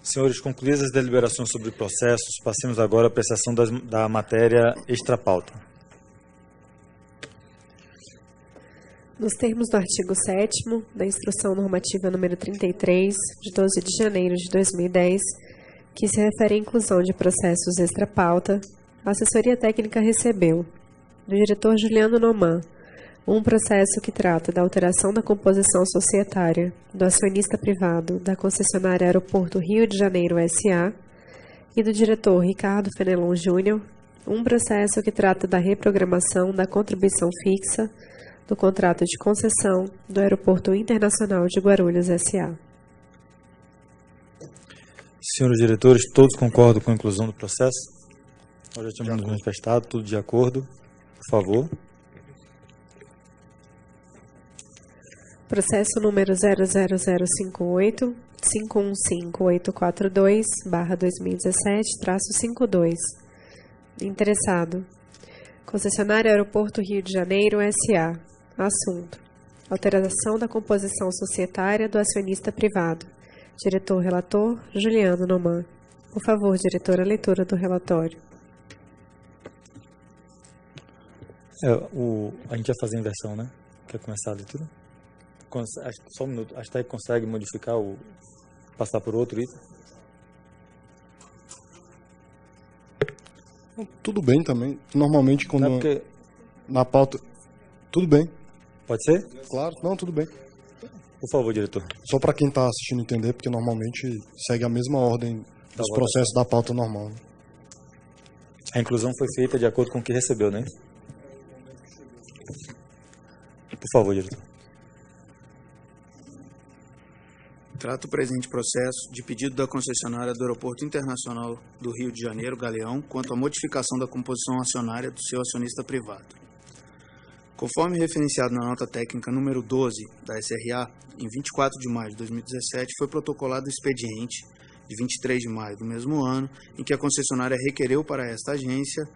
Senhores, concluídas as deliberações sobre processos, passemos agora à apreciação da matéria extrapauta. Nos termos do artigo 7º da Instrução Normativa número 33, de 12 de janeiro de 2010, que se refere à inclusão de processos extrapauta, a assessoria técnica recebeu, do diretor Juliano Noman, um processo que trata da alteração da composição societária do acionista privado da concessionária Aeroporto Rio de Janeiro S.A. e do diretor Ricardo Fenelon Júnior, um processo que trata da reprogramação da contribuição fixa do contrato de concessão do Aeroporto Internacional de Guarulhos S.A. Senhores diretores, todos concordam com a inclusão do processo? Nós já tínhamos manifestado, tudo de acordo. Por favor. Processo número 00058, 515842/2017-52. Interessado: Concessionária Aeroporto Rio de Janeiro S.A. Assunto: alteração da composição societária do acionista privado. Diretor-relator Juliano Noman. Por favor, diretor, a leitura do relatório. A gente vai fazer a inversão, né? Quer começar a leitura? Só um minuto. Acho que consegue modificar passar por outro item? Tudo bem também. Normalmente quando na pauta... Tudo bem. Pode ser? Claro. Não, tudo bem. Por favor, diretor. Só para quem está assistindo entender, porque normalmente segue a mesma ordem dos processos da pauta normal. A inclusão foi feita de acordo com o que recebeu, né? Por favor, diretor. Trata o presente processo de pedido da concessionária do Aeroporto Internacional do Rio de Janeiro, Galeão, quanto à modificação da composição acionária do seu acionista privado. Conforme referenciado na nota técnica número 12 da SRA, em 24 de maio de 2017, foi protocolado o expediente de 23 de maio do mesmo ano, em que a concessionária requereu para esta agência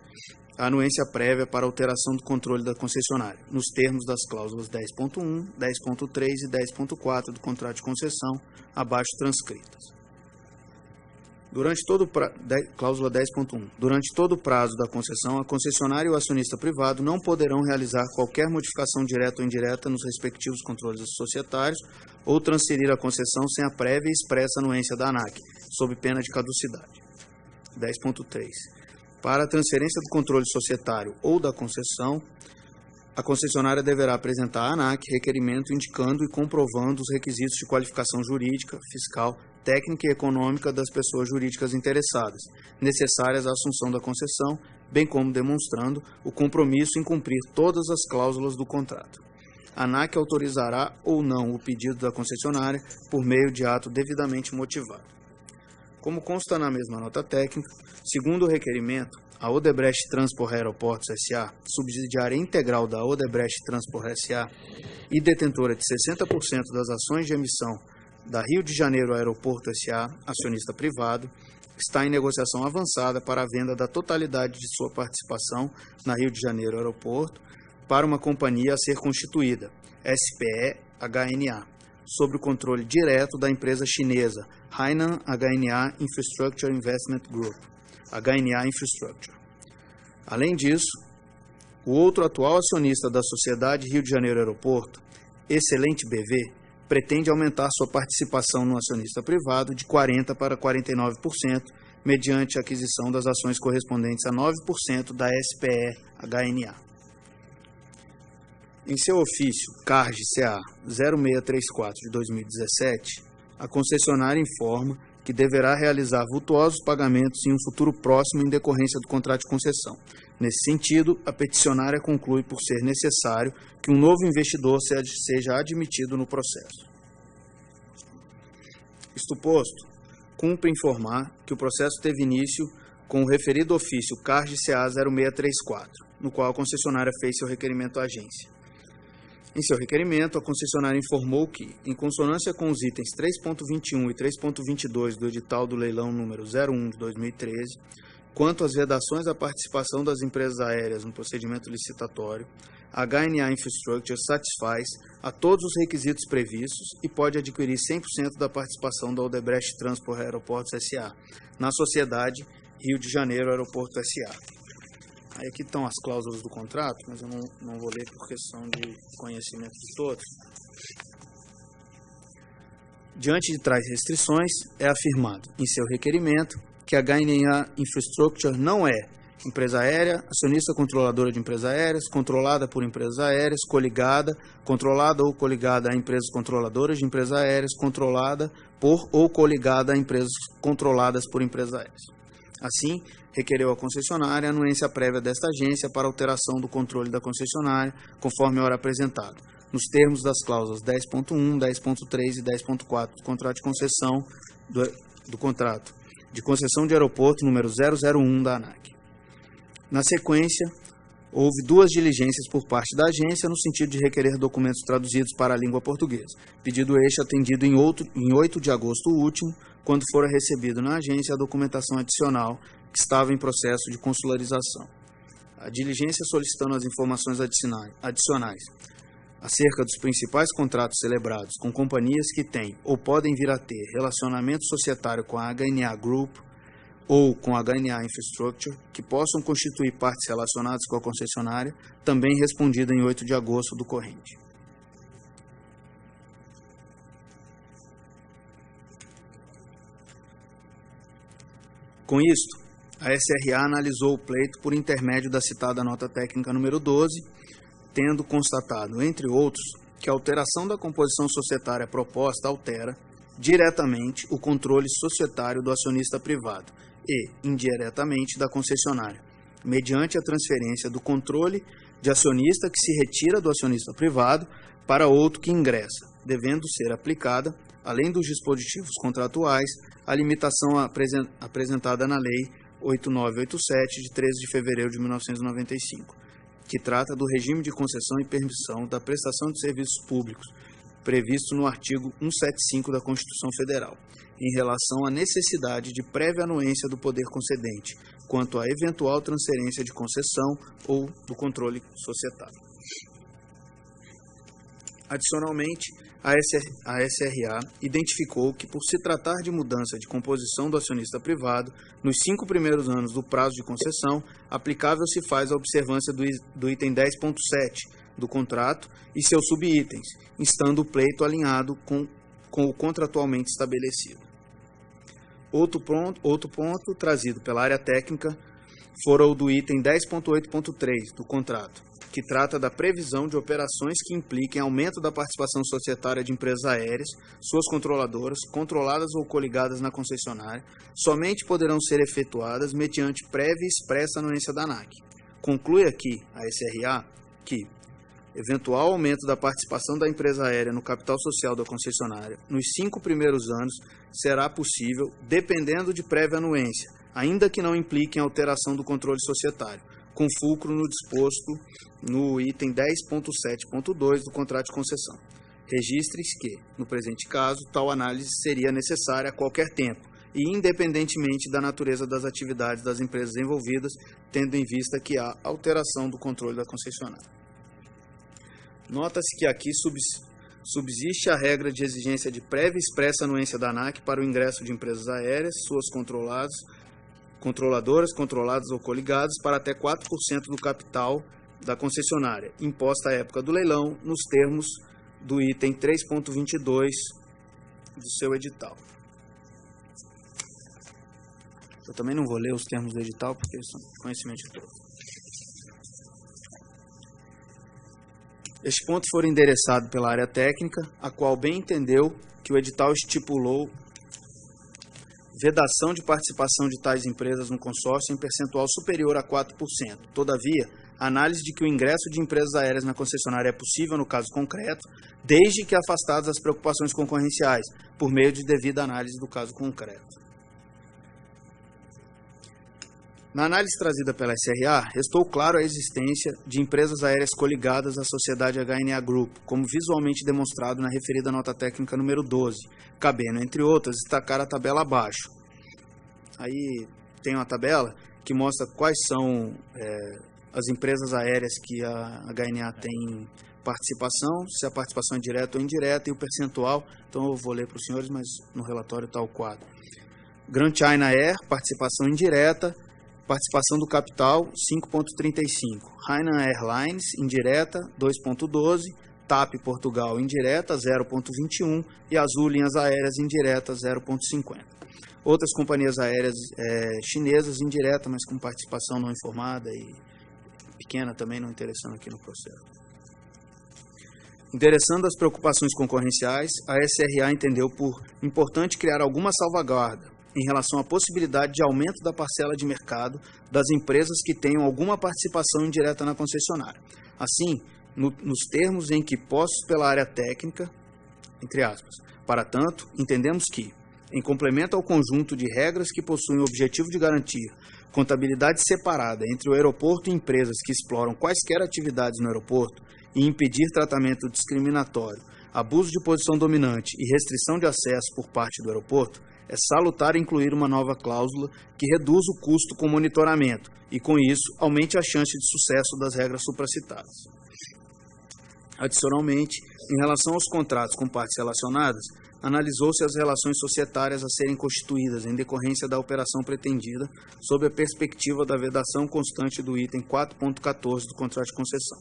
a anuência prévia para alteração do controle da concessionária, nos termos das cláusulas 10.1, 10.3 e 10.4 do contrato de concessão, abaixo transcritas. Cláusula 10.1. Durante todo o prazo da concessão, a concessionária e o acionista privado não poderão realizar qualquer modificação direta ou indireta nos respectivos controles societários ou transferir a concessão sem a prévia e expressa anuência da ANAC, sob pena de caducidade. 10.3. Para a transferência do controle societário ou da concessão, a concessionária deverá apresentar à ANAC requerimento indicando e comprovando os requisitos de qualificação jurídica, fiscal, técnica e econômica das pessoas jurídicas interessadas, necessárias à assunção da concessão, bem como demonstrando o compromisso em cumprir todas as cláusulas do contrato. A ANAC autorizará ou não o pedido da concessionária por meio de ato devidamente motivado. Como consta na mesma nota técnica, segundo o requerimento, a Odebrecht Transport Aeroportos S.A., subsidiária integral da Odebrecht Transport S.A. e detentora de 60% das ações de emissão da Rio de Janeiro Aeroporto S.A., acionista privado, está em negociação avançada para a venda da totalidade de sua participação na Rio de Janeiro Aeroporto para uma companhia a ser constituída, SPE-HNA, sob o controle direto da empresa chinesa Hainan HNA Infrastructure Investment Group, HNA Infrastructure. Além disso, o outro atual acionista da Sociedade Rio de Janeiro Aeroporto, Excelente BV, pretende aumentar sua participação no acionista privado de 40% para 49%, mediante a aquisição das ações correspondentes a 9% da SPE-HNA. Em seu ofício CARG-CA 0634 de 2017, a concessionária informa que deverá realizar vultuosos pagamentos em um futuro próximo em decorrência do contrato de concessão. Nesse sentido, a peticionária conclui por ser necessário que um novo investidor seja admitido no processo. Isto posto, cumpre informar que o processo teve início com o referido ofício CARG-CA 0634, no qual a concessionária fez seu requerimento à agência. Em seu requerimento, a concessionária informou que, em consonância com os itens 3.21 e 3.22 do edital do leilão número 01 de 2013, quanto às vedações à participação das empresas aéreas no procedimento licitatório, a HNA Infrastructure satisfaz a todos os requisitos previstos e pode adquirir 100% da participação da Odebrecht Transport Aeroportos S.A. na sociedade Rio de Janeiro Aeroporto S.A. Aí aqui estão as cláusulas do contrato, mas eu não vou ler por questão de conhecimento de todos. Diante de tais restrições, é afirmado em seu requerimento que a HNA Infrastructure não é empresa aérea, acionista controladora de empresas aéreas, controlada por empresas aéreas, coligada, controlada ou coligada a empresas controladoras de empresas aéreas, controlada por ou coligada a empresas controladas por empresas aéreas. Assim, requereu à concessionária a anuência prévia desta agência para alteração do controle da concessionária, conforme a hora apresentado, nos termos das cláusulas 10.1, 10.3 e 10.4 do contrato de concessão do contrato de concessão de aeroporto número 001 da ANAC. Na sequência, houve duas diligências por parte da agência no sentido de requerer documentos traduzidos para a língua portuguesa, pedido este atendido em 8 de agosto último, quando fora recebido na agência a documentação adicional que estava em processo de consularização. A diligência solicitando as informações adicionais acerca dos principais contratos celebrados com companhias que têm ou podem vir a ter relacionamento societário com a HNA Group ou com a HNA Infrastructure, que possam constituir partes relacionadas com a concessionária, também respondida em 8 de agosto do corrente. Com isto, a SRA analisou o pleito por intermédio da citada nota técnica número 12, tendo constatado, entre outros, que a alteração da composição societária proposta altera diretamente o controle societário do acionista privado e, indiretamente, da concessionária, mediante a transferência do controle de acionista que se retira do acionista privado para outro que ingressa, devendo ser aplicada, além dos dispositivos contratuais, a limitação apresentada na Lei 8987, de 13 de fevereiro de 1995, que trata do regime de concessão e permissão da prestação de serviços públicos, previsto no artigo 175 da Constituição Federal, em relação à necessidade de prévia anuência do poder concedente, quanto à eventual transferência de concessão ou do controle societário. Adicionalmente, a SRA identificou que, por se tratar de mudança de composição do acionista privado, nos 5 primeiros anos do prazo de concessão, aplicável se faz a observância do item 10.7 do contrato e seus subitens, instando o pleito alinhado com o contratualmente estabelecido. Outro ponto trazido pela área técnica fora o do item 10.8.3 do contrato, que trata da previsão de operações que impliquem aumento da participação societária de empresas aéreas, suas controladoras, controladas ou coligadas na concessionária, somente poderão ser efetuadas mediante prévia e expressa anuência da ANAC. Conclui aqui a SRA que eventual aumento da participação da empresa aérea no capital social da concessionária nos 5 primeiros anos será possível, dependendo de prévia anuência, ainda que não implique em alteração do controle societário, com fulcro no disposto no item 10.7.2 do contrato de concessão. Registre-se que, no presente caso, tal análise seria necessária a qualquer tempo e independentemente da natureza das atividades das empresas envolvidas, tendo em vista que há alteração do controle da concessionária. Nota-se que aqui subsiste a regra de exigência de prévia e expressa anuência da ANAC para o ingresso de empresas aéreas, suas controladoras, controladas ou coligadas, para até 4% do capital da concessionária, imposta à época do leilão, nos termos do item 3.22 do seu edital. Eu também não vou ler os termos do edital, porque eles são conhecimento de todos. Este ponto foi endereçado pela área técnica, a qual bem entendeu que o edital estipulou vedação de participação de tais empresas no consórcio em percentual superior a 4%. Todavia, a análise de que o ingresso de empresas aéreas na concessionária é possível no caso concreto, desde que afastadas as preocupações concorrenciais, por meio de devida análise do caso concreto. Na análise trazida pela SRA, restou claro a existência de empresas aéreas coligadas à sociedade HNA Group, como visualmente demonstrado na referida nota técnica número 12, cabendo, entre outras, destacar a tabela abaixo. Aí tem uma tabela que mostra quais são as empresas aéreas que a HNA tem participação, se a participação é direta ou indireta, e o percentual. Então eu vou ler para os senhores, mas no relatório está o quadro. Grand China Air, participação indireta, participação do capital 5,35. Hainan Airlines, indireta 2,12. TAP Portugal, indireta 0,21. E Azul Linhas Aéreas, indireta 0,50. Outras companhias aéreas chinesas, indireta, mas com participação não informada e pequena também, não interessando aqui no processo. Interessando as preocupações concorrenciais, a SRA entendeu por importante criar alguma salvaguarda em relação à possibilidade de aumento da parcela de mercado das empresas que tenham alguma participação indireta na concessionária. Assim, nos termos em que postos pela área técnica, entre aspas, para tanto, entendemos que, em complemento ao conjunto de regras que possuem o objetivo de garantir contabilidade separada entre o aeroporto e empresas que exploram quaisquer atividades no aeroporto e impedir tratamento discriminatório, abuso de posição dominante e restrição de acesso por parte do aeroporto, é salutar incluir uma nova cláusula que reduza o custo com monitoramento e, com isso, aumente a chance de sucesso das regras supracitadas. Adicionalmente, em relação aos contratos com partes relacionadas, analisou-se as relações societárias a serem constituídas em decorrência da operação pretendida, sob a perspectiva da vedação constante do item 4.14 do contrato de concessão.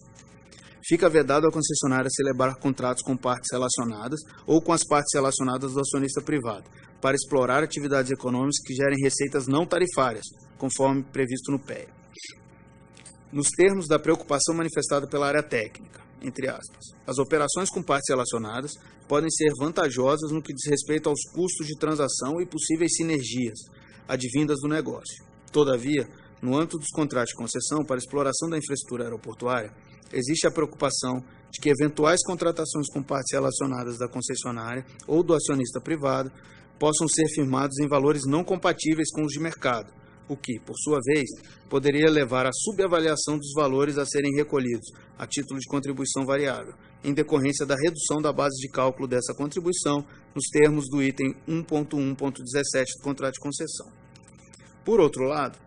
Fica vedado à concessionária celebrar contratos com partes relacionadas ou com as partes relacionadas do acionista privado, para explorar atividades econômicas que gerem receitas não tarifárias, conforme previsto no PEA. Nos termos da preocupação manifestada pela área técnica, entre aspas, as operações com partes relacionadas podem ser vantajosas no que diz respeito aos custos de transação e possíveis sinergias advindas do negócio. Todavia, no âmbito dos contratos de concessão para exploração da infraestrutura aeroportuária, existe a preocupação de que eventuais contratações com partes relacionadas da concessionária ou do acionista privado possam ser firmados em valores não compatíveis com os de mercado, o que, por sua vez, poderia levar à subavaliação dos valores a serem recolhidos a título de contribuição variável, em decorrência da redução da base de cálculo dessa contribuição nos termos do item 1.1.17 do contrato de concessão. Por outro lado,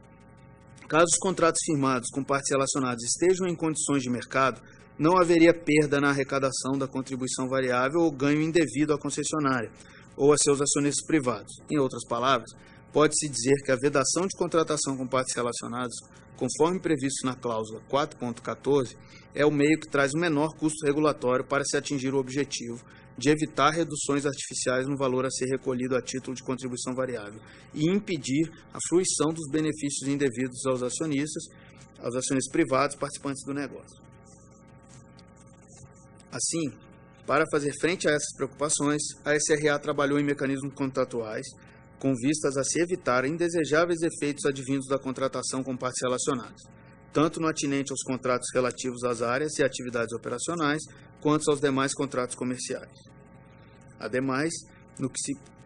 caso os contratos firmados com partes relacionadas estejam em condições de mercado, não haveria perda na arrecadação da contribuição variável ou ganho indevido à concessionária ou a seus acionistas privados. Em outras palavras, pode-se dizer que a vedação de contratação com partes relacionadas, conforme previsto na cláusula 4.14, é o meio que traz o menor custo regulatório para se atingir o objetivo de evitar reduções artificiais no valor a ser recolhido a título de contribuição variável e impedir a fruição dos benefícios indevidos aos acionistas privados participantes do negócio. Assim, para fazer frente a essas preocupações, a SRA trabalhou em mecanismos contratuais com vistas a se evitar indesejáveis efeitos advindos da contratação com partes relacionadas, tanto no atinente aos contratos relativos às áreas e atividades operacionais, quanto aos demais contratos comerciais. Ademais,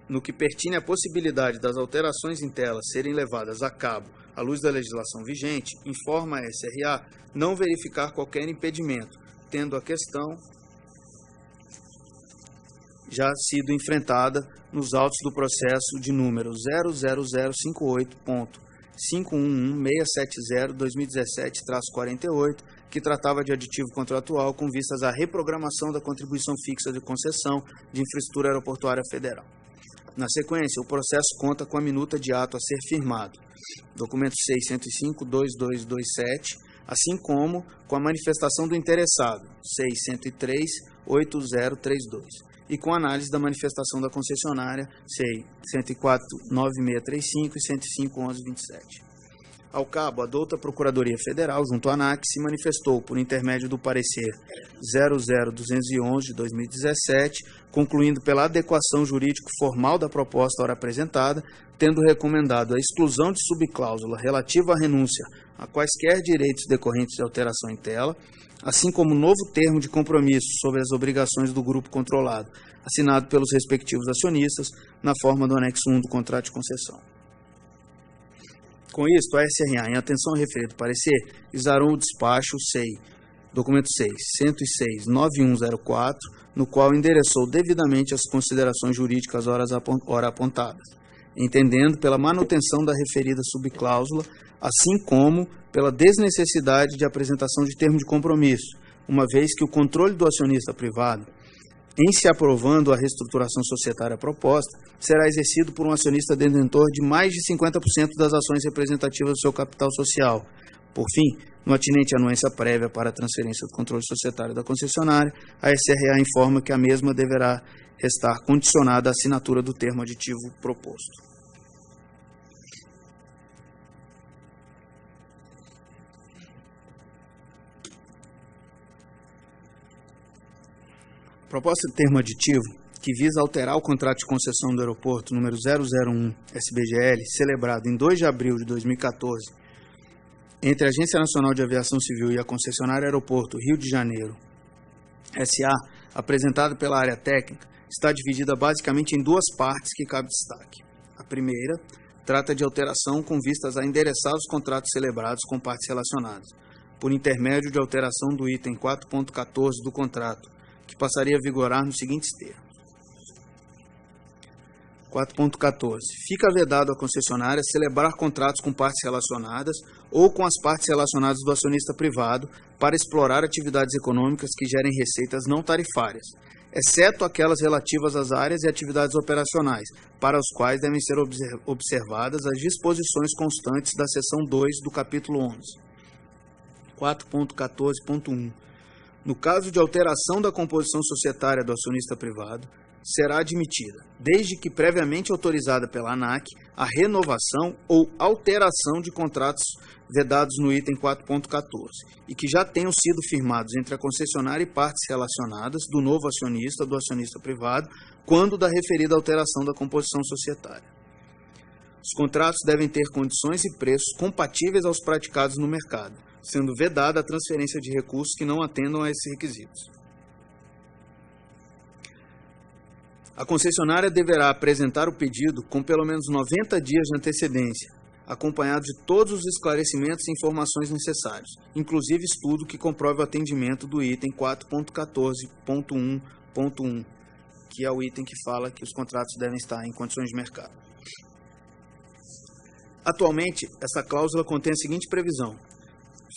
no que pertine à possibilidade das alterações em tela serem levadas a cabo à luz da legislação vigente, informa a SRA não verificar qualquer impedimento, tendo a questão já sido enfrentada nos autos do processo de número 00058.511670-2017-48, que tratava de aditivo contratual com vistas à reprogramação da contribuição fixa de concessão de infraestrutura aeroportuária federal. Na sequência, o processo conta com a minuta de ato a ser firmado, documento 605-2227, assim como com a manifestação do interessado, 603-8032. E com análise da manifestação da concessionária, CEI 104-9635 e 105-1127. Ao cabo, a douta Procuradoria Federal, junto à ANAC, se manifestou por intermédio do parecer 00211 de 2017, concluindo pela adequação jurídico-formal da proposta ora apresentada, tendo recomendado a exclusão de subcláusula relativa à renúncia a quaisquer direitos decorrentes de alteração em tela, assim como novo termo de compromisso sobre as obrigações do grupo controlado, assinado pelos respectivos acionistas, na forma do anexo 1 do contrato de concessão. Com isto, a SRA, em atenção ao referido parecer, exarou o despacho SEI, documento 6, 106-9104, no qual endereçou devidamente as considerações jurídicas ora apontadas, entendendo pela manutenção da referida subcláusula assim como pela desnecessidade de apresentação de termo de compromisso, uma vez que o controle do acionista privado, em se aprovando a reestruturação societária proposta, será exercido por um acionista detentor de mais de 50% das ações representativas do seu capital social. Por fim, no atinente à anuência prévia para a transferência do controle societário da concessionária, a SRA informa que a mesma deverá restar condicionada à assinatura do termo aditivo proposto. Proposta de termo aditivo, que visa alterar o contrato de concessão do aeroporto número 001 SBGL, celebrado em 2 de abril de 2014, entre a Agência Nacional de Aviação Civil e a concessionária Aeroporto Rio de Janeiro, SA, apresentada pela área técnica, está dividida basicamente em 2 partes que cabe destaque. A primeira trata de alteração com vistas a endereçar os contratos celebrados com partes relacionadas, por intermédio de alteração do item 4.14 do contrato, que passaria a vigorar nos seguintes termos. 4.14. Fica vedado à concessionária celebrar contratos com partes relacionadas ou com as partes relacionadas do acionista privado para explorar atividades econômicas que gerem receitas não tarifárias, exceto aquelas relativas às áreas e atividades operacionais, para os quais devem ser observadas as disposições constantes da seção 2 do capítulo 11. 4.14.1. No caso de alteração da composição societária do acionista privado, será admitida, desde que previamente autorizada pela ANAC, a renovação ou alteração de contratos vedados no item 4.14 e que já tenham sido firmados entre a concessionária e partes relacionadas do novo acionista ou do acionista privado, quando da referida alteração da composição societária. Os contratos devem ter condições e preços compatíveis aos praticados no mercado, sendo vedada a transferência de recursos que não atendam a esses requisitos. A concessionária deverá apresentar o pedido com pelo menos 90 dias de antecedência, acompanhado de todos os esclarecimentos e informações necessários, inclusive estudo que comprove o atendimento do item 4.14.1.1, que é o item que fala que os contratos devem estar em condições de mercado. Atualmente, essa cláusula contém a seguinte previsão: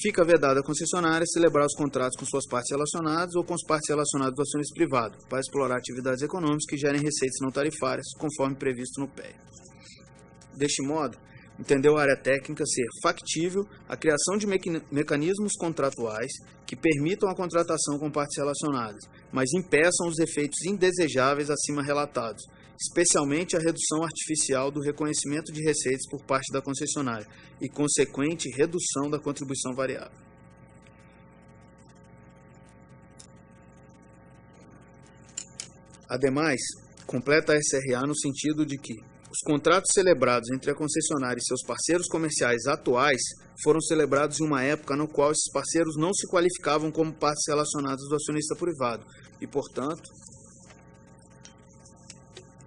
fica vedada à concessionária celebrar os contratos com suas partes relacionadas ou com as partes relacionadas do acionista privado, para explorar atividades econômicas que gerem receitas não tarifárias, conforme previsto no PEA. Deste modo, entendeu a área técnica ser factível a criação de mecanismos contratuais que permitam a contratação com partes relacionadas, mas impeçam os efeitos indesejáveis acima relatados, especialmente a redução artificial do reconhecimento de receitas por parte da concessionária e consequente redução da contribuição variável. Ademais, completa a SRA no sentido de que os contratos celebrados entre a concessionária e seus parceiros comerciais atuais foram celebrados em uma época no qual esses parceiros não se qualificavam como partes relacionadas do acionista privado e, portanto,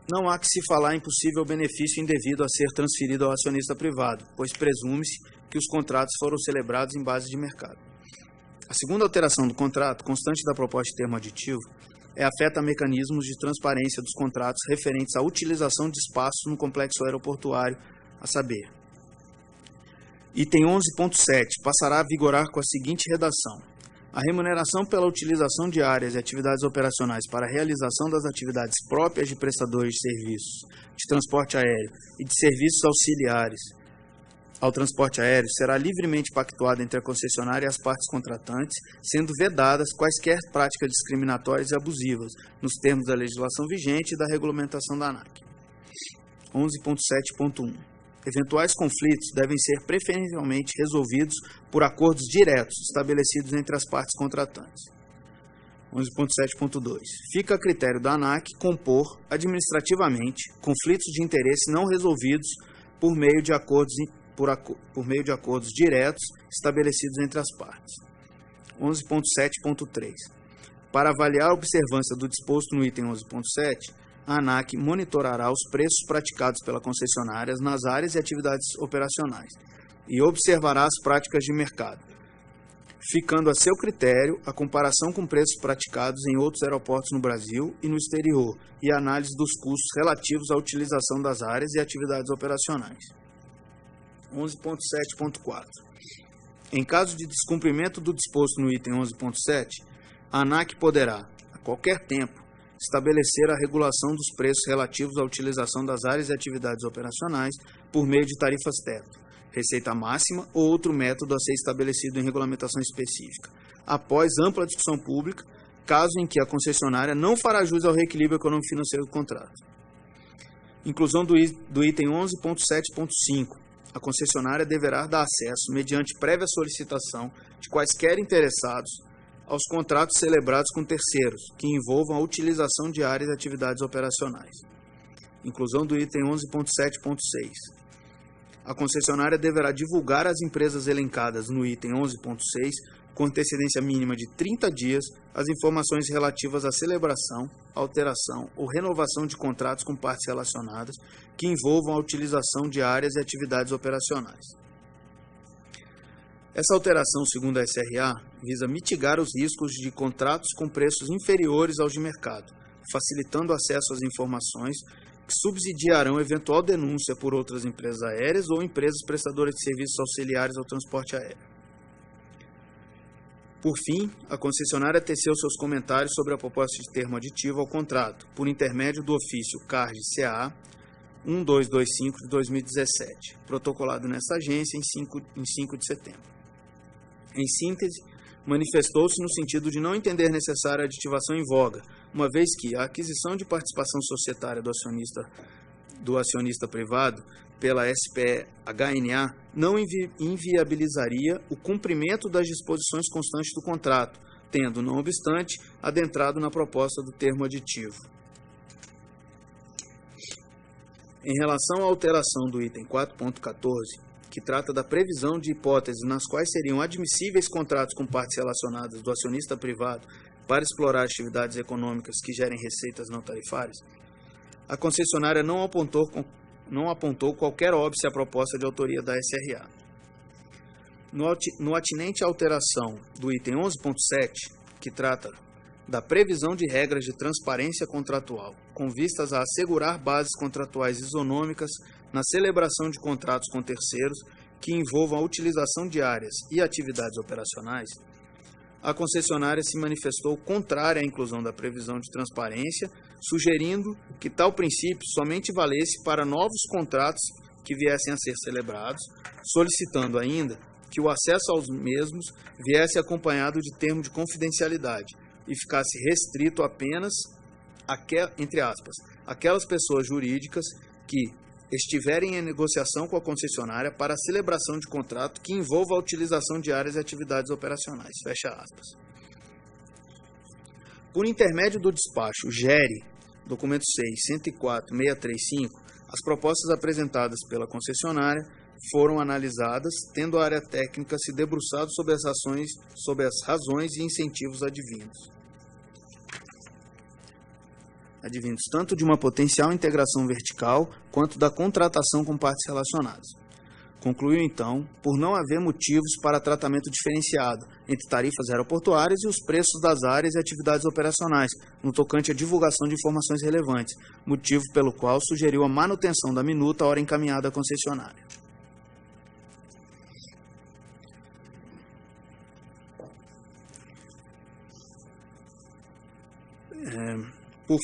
não há que se falar em possível benefício indevido a ser transferido ao acionista privado, pois presume-se que os contratos foram celebrados em base de mercado. A segunda alteração do contrato, constante da proposta de termo aditivo, afeta mecanismos de transparência dos contratos referentes à utilização de espaços no complexo aeroportuário, a saber, item 11.7 passará a vigorar com a seguinte redação: a remuneração pela utilização de áreas e atividades operacionais para a realização das atividades próprias de prestadores de serviços de transporte aéreo e de serviços auxiliares ao transporte aéreo será livremente pactuada entre a concessionária e as partes contratantes, sendo vedadas quaisquer práticas discriminatórias e abusivas, nos termos da legislação vigente e da regulamentação da ANAC. 11.7.1. Eventuais conflitos devem ser preferencialmente resolvidos por acordos diretos estabelecidos entre as partes contratantes. 11.7.2. Fica a critério da ANAC compor administrativamente conflitos de interesse não resolvidos por meio de acordos diretos estabelecidos entre as partes. 11.7.3. Para avaliar a observância do disposto no item 11.7, a ANAC monitorará os preços praticados pela concessionária nas áreas e atividades operacionais e observará as práticas de mercado, ficando a seu critério a comparação com preços praticados em outros aeroportos no Brasil e no exterior e a análise dos custos relativos à utilização das áreas e atividades operacionais. 11.7.4. Em caso de descumprimento do disposto no item 11.7, a ANAC poderá, a qualquer tempo, estabelecer a regulação dos preços relativos à utilização das áreas e atividades operacionais por meio de tarifas teto, receita máxima ou outro método a ser estabelecido em regulamentação específica, após ampla discussão pública, caso em que a concessionária não fará jus ao reequilíbrio econômico-financeiro do contrato. Inclusão do item 11.7.5. A concessionária deverá dar acesso, mediante prévia solicitação de quaisquer interessados, aos contratos celebrados com terceiros, que envolvam a utilização de áreas e atividades operacionais. Inclusão do item 11.7.6. A concessionária deverá divulgar às empresas elencadas no item 11.6, com antecedência mínima de 30 dias, as informações relativas à celebração, alteração ou renovação de contratos com partes relacionadas que envolvam a utilização de áreas e atividades operacionais. Essa alteração, segundo a SRA, visa mitigar os riscos de contratos com preços inferiores aos de mercado, facilitando o acesso às informações que subsidiarão eventual denúncia por outras empresas aéreas ou empresas prestadoras de serviços auxiliares ao transporte aéreo. Por fim, a concessionária teceu seus comentários sobre a proposta de termo aditivo ao contrato, por intermédio do ofício CARD-CA 1225 de 2017, protocolado nessa agência em 5 de setembro. Em síntese, manifestou-se no sentido de não entender necessária a aditivação em voga, uma vez que a aquisição de participação societária do acionista privado pela SPHNA não inviabilizaria o cumprimento das disposições constantes do contrato, tendo, não obstante, adentrado na proposta do termo aditivo. Em relação à alteração do item 4.14, que trata da previsão de hipóteses nas quais seriam admissíveis contratos com partes relacionadas do acionista privado para explorar atividades econômicas que gerem receitas não tarifárias, a concessionária não apontou qualquer óbice à proposta de autoria da SRA. No atinente à alteração do item 11.7, que trata da previsão de regras de transparência contratual, com vistas a assegurar bases contratuais isonômicas na celebração de contratos com terceiros que envolvam a utilização de áreas e atividades operacionais, a concessionária se manifestou contrária à inclusão da previsão de transparência, sugerindo que tal princípio somente valesse para novos contratos que viessem a ser celebrados, solicitando ainda que o acesso aos mesmos viesse acompanhado de termo de confidencialidade e ficasse restrito apenas, entre aspas, aquelas pessoas jurídicas que estiverem em negociação com a concessionária para a celebração de contrato que envolva a utilização de áreas e atividades operacionais. Fecha aspas. Por intermédio do despacho GERE, documento 6.104.635, as propostas apresentadas pela concessionária foram analisadas, tendo a área técnica se debruçado sobre as razões e incentivos advindos tanto de uma potencial integração vertical quanto da contratação com partes relacionadas. Concluiu, então, por não haver motivos para tratamento diferenciado entre tarifas aeroportuárias e os preços das áreas e atividades operacionais, no tocante à divulgação de informações relevantes, motivo pelo qual sugeriu a manutenção da minuta à hora encaminhada à concessionária. Por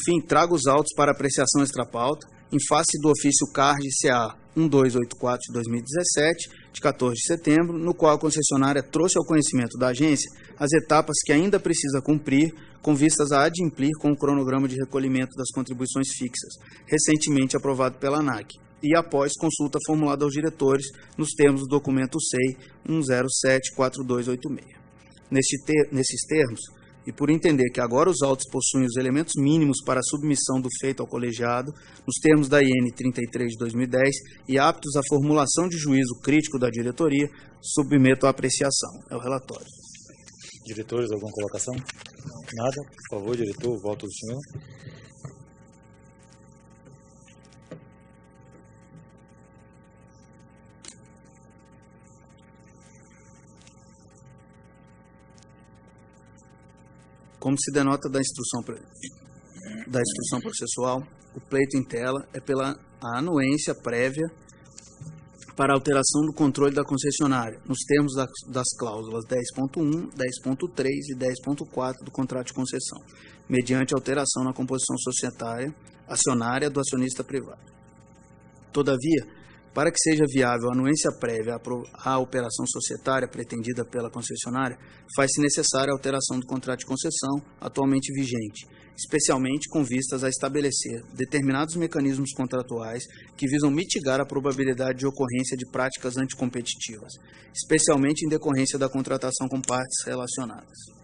fim, trago os autos para apreciação extrapauta, em face do ofício CARD-CA 1284 de 2017, de 14 de setembro, no qual a concessionária trouxe ao conhecimento da agência as etapas que ainda precisa cumprir com vistas a adimplir com o cronograma de recolhimento das contribuições fixas, recentemente aprovado pela ANAC, e após consulta formulada aos diretores nos termos do documento SEI 1074286. Nesses termos, e por entender que agora os autos possuem os elementos mínimos para a submissão do feito ao colegiado, nos termos da IN 33 de 2010, e aptos à formulação de juízo crítico da diretoria, submeto à apreciação. É o relatório. Diretores, alguma colocação? Nada? Por favor, diretor, o voto do senhor. Como se denota da instrução da instrução processual, o pleito em tela é pela anuência prévia para alteração do controle da concessionária, nos termos das cláusulas 10.1, 10.3 e 10.4 do contrato de concessão, mediante alteração na composição societária acionária do acionista privado. Todavia, para que seja viável a anuência prévia à operação societária pretendida pela concessionária, faz-se necessária a alteração do contrato de concessão atualmente vigente, especialmente com vistas a estabelecer determinados mecanismos contratuais que visam mitigar a probabilidade de ocorrência de práticas anticompetitivas, especialmente em decorrência da contratação com partes relacionadas.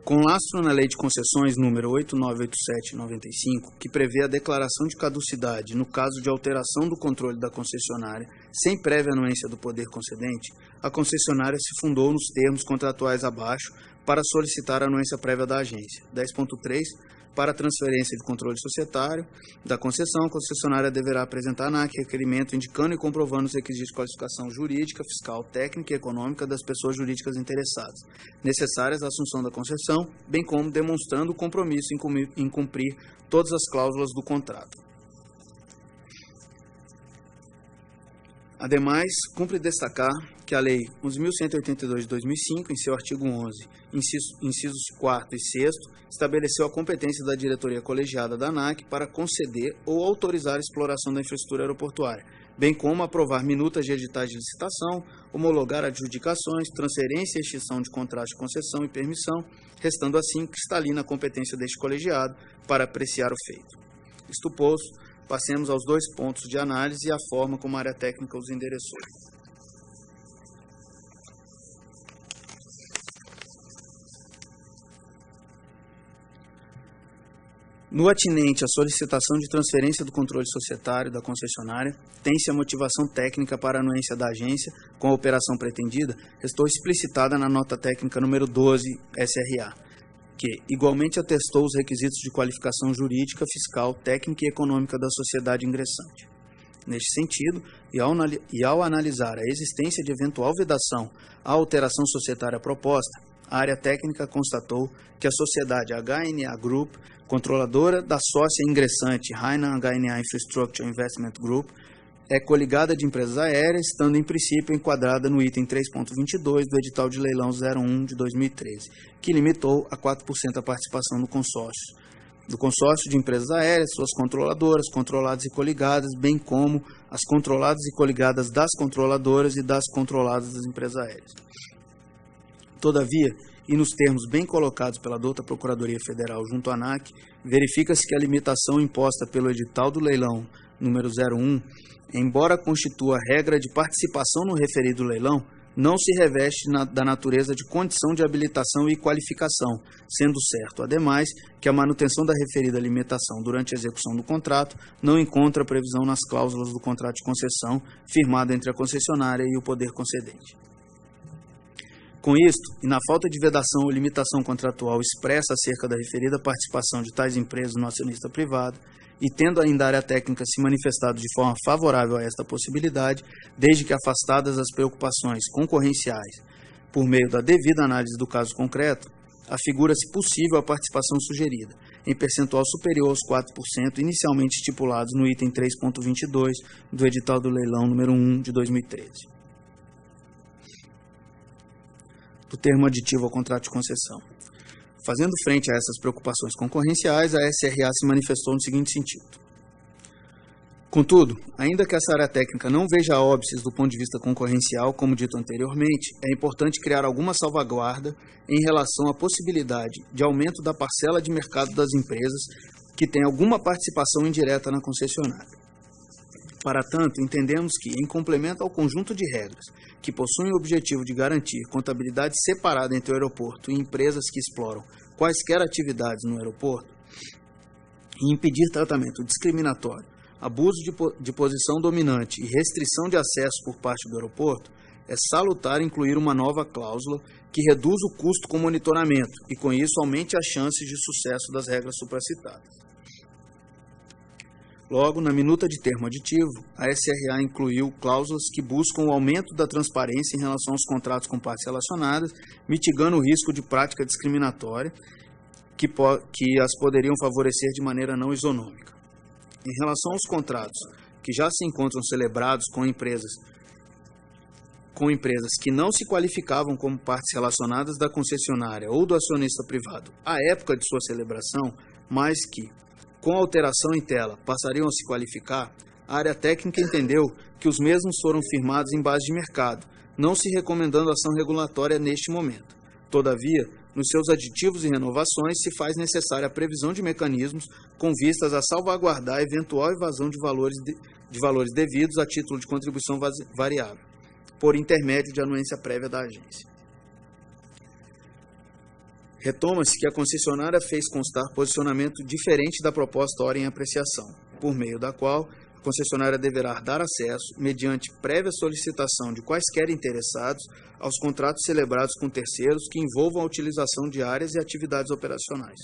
Com lastro na Lei de Concessões número 8987/95, que prevê a declaração de caducidade no caso de alteração do controle da concessionária sem prévia anuência do poder concedente, a concessionária se fundou nos termos contratuais abaixo para solicitar a anuência prévia da agência. 10.3. Para a transferência de controle societário da concessão, a concessionária deverá apresentar à ANAC requerimento indicando e comprovando os requisitos de qualificação jurídica, fiscal, técnica e econômica das pessoas jurídicas interessadas, necessárias à assunção da concessão, bem como demonstrando o compromisso em cumprir todas as cláusulas do contrato. Ademais, cumpre destacar que a Lei 11.182 de 2005, em seu artigo 11, incisos 4º e 6º, estabeleceu a competência da diretoria colegiada da ANAC para conceder ou autorizar a exploração da infraestrutura aeroportuária, bem como aprovar minutas de editais de licitação, homologar adjudicações, transferência e extinção de contratos de concessão e permissão, restando assim cristalina a competência deste colegiado para apreciar o feito. Isto posto, passemos aos 2 pontos de análise e a forma como a área técnica os endereçou. No atinente à solicitação de transferência do controle societário da concessionária, tem-se a motivação técnica para a anuência da agência com a operação pretendida, restou explicitada na nota técnica número 12 SRA, que igualmente atestou os requisitos de qualificação jurídica, fiscal, técnica e econômica da sociedade ingressante. Neste sentido, e ao analisar a existência de eventual vedação à alteração societária proposta, a área técnica constatou que a sociedade HNA Group, controladora da sócia ingressante Hainan HNA Infrastructure Investment Group, é coligada de empresas aéreas, estando em princípio enquadrada no item 3.22 do edital de leilão 01 de 2013, que limitou a 4% a participação do consórcio de empresas aéreas, suas controladoras, controladas e coligadas, bem como as controladas e coligadas das controladoras e das controladas das empresas aéreas. Todavia, e nos termos bem colocados pela douta Procuradoria Federal junto à ANAC, verifica-se que a limitação imposta pelo edital do leilão número 01, embora constitua regra de participação no referido leilão, não se reveste da natureza de condição de habilitação e qualificação, sendo certo, ademais, que a manutenção da referida limitação durante a execução do contrato não encontra previsão nas cláusulas do contrato de concessão firmado entre a concessionária e o poder concedente. Com isto, e na falta de vedação ou limitação contratual expressa acerca da referida participação de tais empresas no acionista privado, e tendo ainda a área técnica se manifestado de forma favorável a esta possibilidade, desde que afastadas as preocupações concorrenciais por meio da devida análise do caso concreto, afigura-se possível a participação sugerida, em percentual superior aos 4% inicialmente estipulados no item 3.22 do edital do leilão número 1 de 2013. Do termo aditivo ao contrato de concessão. Fazendo frente a essas preocupações concorrenciais, a SRA se manifestou no seguinte sentido. Contudo, ainda que essa área técnica não veja óbices do ponto de vista concorrencial, como dito anteriormente, é importante criar alguma salvaguarda em relação à possibilidade de aumento da parcela de mercado das empresas que têm alguma participação indireta na concessionária. Para tanto, entendemos que, em complemento ao conjunto de regras que possuem o objetivo de garantir contabilidade separada entre o aeroporto e empresas que exploram quaisquer atividades no aeroporto, e impedir tratamento discriminatório, abuso de posição dominante e restrição de acesso por parte do aeroporto, é salutar incluir uma nova cláusula que reduza o custo com monitoramento e, com isso, aumente as chances de sucesso das regras supracitadas. Logo, na minuta de termo aditivo, a SRA incluiu cláusulas que buscam o aumento da transparência em relação aos contratos com partes relacionadas, mitigando o risco de prática discriminatória que as poderiam favorecer de maneira não isonômica. Em relação aos contratos que já se encontram celebrados com empresas que não se qualificavam como partes relacionadas da concessionária ou do acionista privado à época de sua celebração, mas que, com a alteração em tela, passariam a se qualificar, a área técnica entendeu que os mesmos foram firmados em base de mercado, não se recomendando ação regulatória neste momento. Todavia, nos seus aditivos e renovações, se faz necessária a previsão de mecanismos com vistas a salvaguardar eventual evasão de valores devidos a título de contribuição variável, por intermédio de anuência prévia da agência. Retoma-se que a concessionária fez constar posicionamento diferente da proposta ora em apreciação, por meio da qual a concessionária deverá dar acesso, mediante prévia solicitação de quaisquer interessados, aos contratos celebrados com terceiros que envolvam a utilização de áreas e atividades operacionais.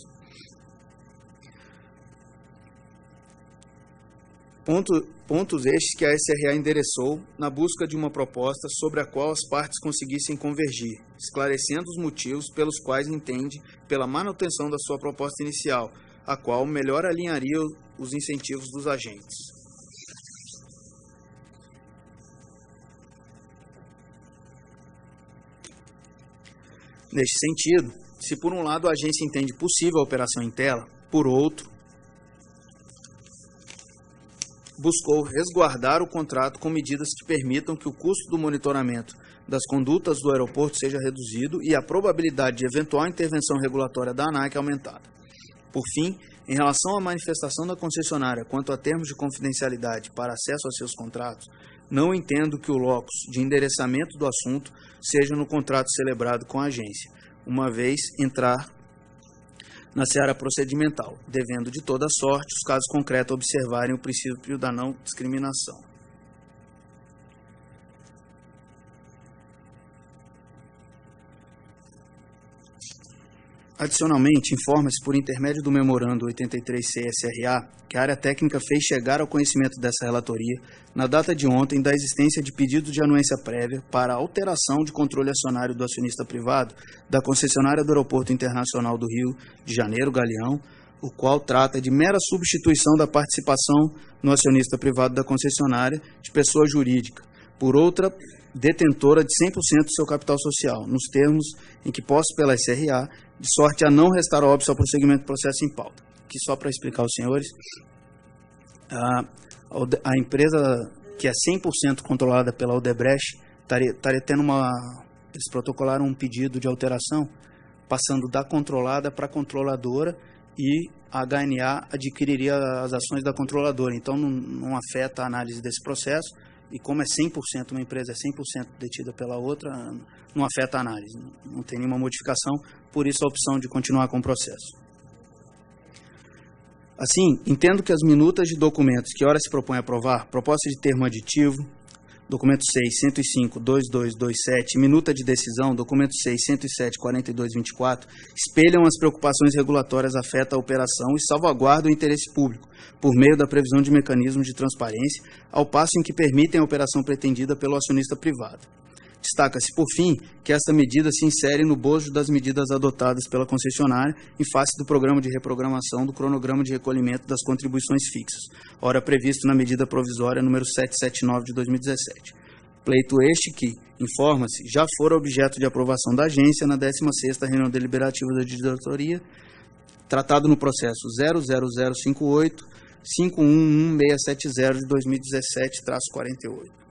Pontos estes que a SRA endereçou na busca de uma proposta sobre a qual as partes conseguissem convergir, esclarecendo os motivos pelos quais entende pela manutenção da sua proposta inicial, a qual melhor alinharia os incentivos dos agentes. Neste sentido, se por um lado a agência entende possível a operação em tela, por outro, buscou resguardar o contrato com medidas que permitam que o custo do monitoramento das condutas do aeroporto seja reduzido e a probabilidade de eventual intervenção regulatória da ANAC aumentada. Por fim, em relação à manifestação da concessionária quanto a termos de confidencialidade para acesso a seus contratos, não entendo que o locus de endereçamento do assunto seja no contrato celebrado com a agência, uma vez entrar na seara procedimental, devendo de toda sorte os casos concretos observarem o princípio da não discriminação. Adicionalmente, informa-se por intermédio do memorando 83-CSRA que a área técnica fez chegar ao conhecimento dessa relatoria, na data de ontem, da existência de pedido de anuência prévia para alteração de controle acionário do acionista privado da concessionária do Aeroporto Internacional do Rio de Janeiro, Galeão, o qual trata de mera substituição da participação no acionista privado da concessionária de pessoa jurídica por outra detentora de 100% do seu capital social, nos termos em que posto pela SRA, de sorte a não restar óbice ao prosseguimento do processo em pauta. Aqui só para explicar aos senhores, a empresa que é 100% controlada pela Odebrecht estaria tendo eles protocolaram um pedido de alteração, passando da controlada para a controladora, e a HNA adquiriria as ações da controladora. Então não afeta a análise desse processo, e como é 100%, uma empresa é 100% detida pela outra, não afeta a análise, não tem nenhuma modificação, por isso a opção de continuar com o processo. Assim, entendo que as minutas de documentos que ora se propõe a aprovar, proposta de termo aditivo, documento 6, 105, 2227, minuta de decisão, documento 6, 107, 4224, espelham as preocupações regulatórias afetas à operação e salvaguardam o interesse público, por meio da previsão de mecanismos de transparência, ao passo em que permitem a operação pretendida pelo acionista privado. Destaca-se, por fim, que esta medida se insere no bojo das medidas adotadas pela concessionária em face do programa de reprogramação do cronograma de recolhimento das contribuições fixas, ora previsto na medida provisória número 779 de 2017. Pleito este que, informa-se, já fora objeto de aprovação da agência na 16ª reunião deliberativa da diretoria, tratado no processo 00058-511670 de 2017-48.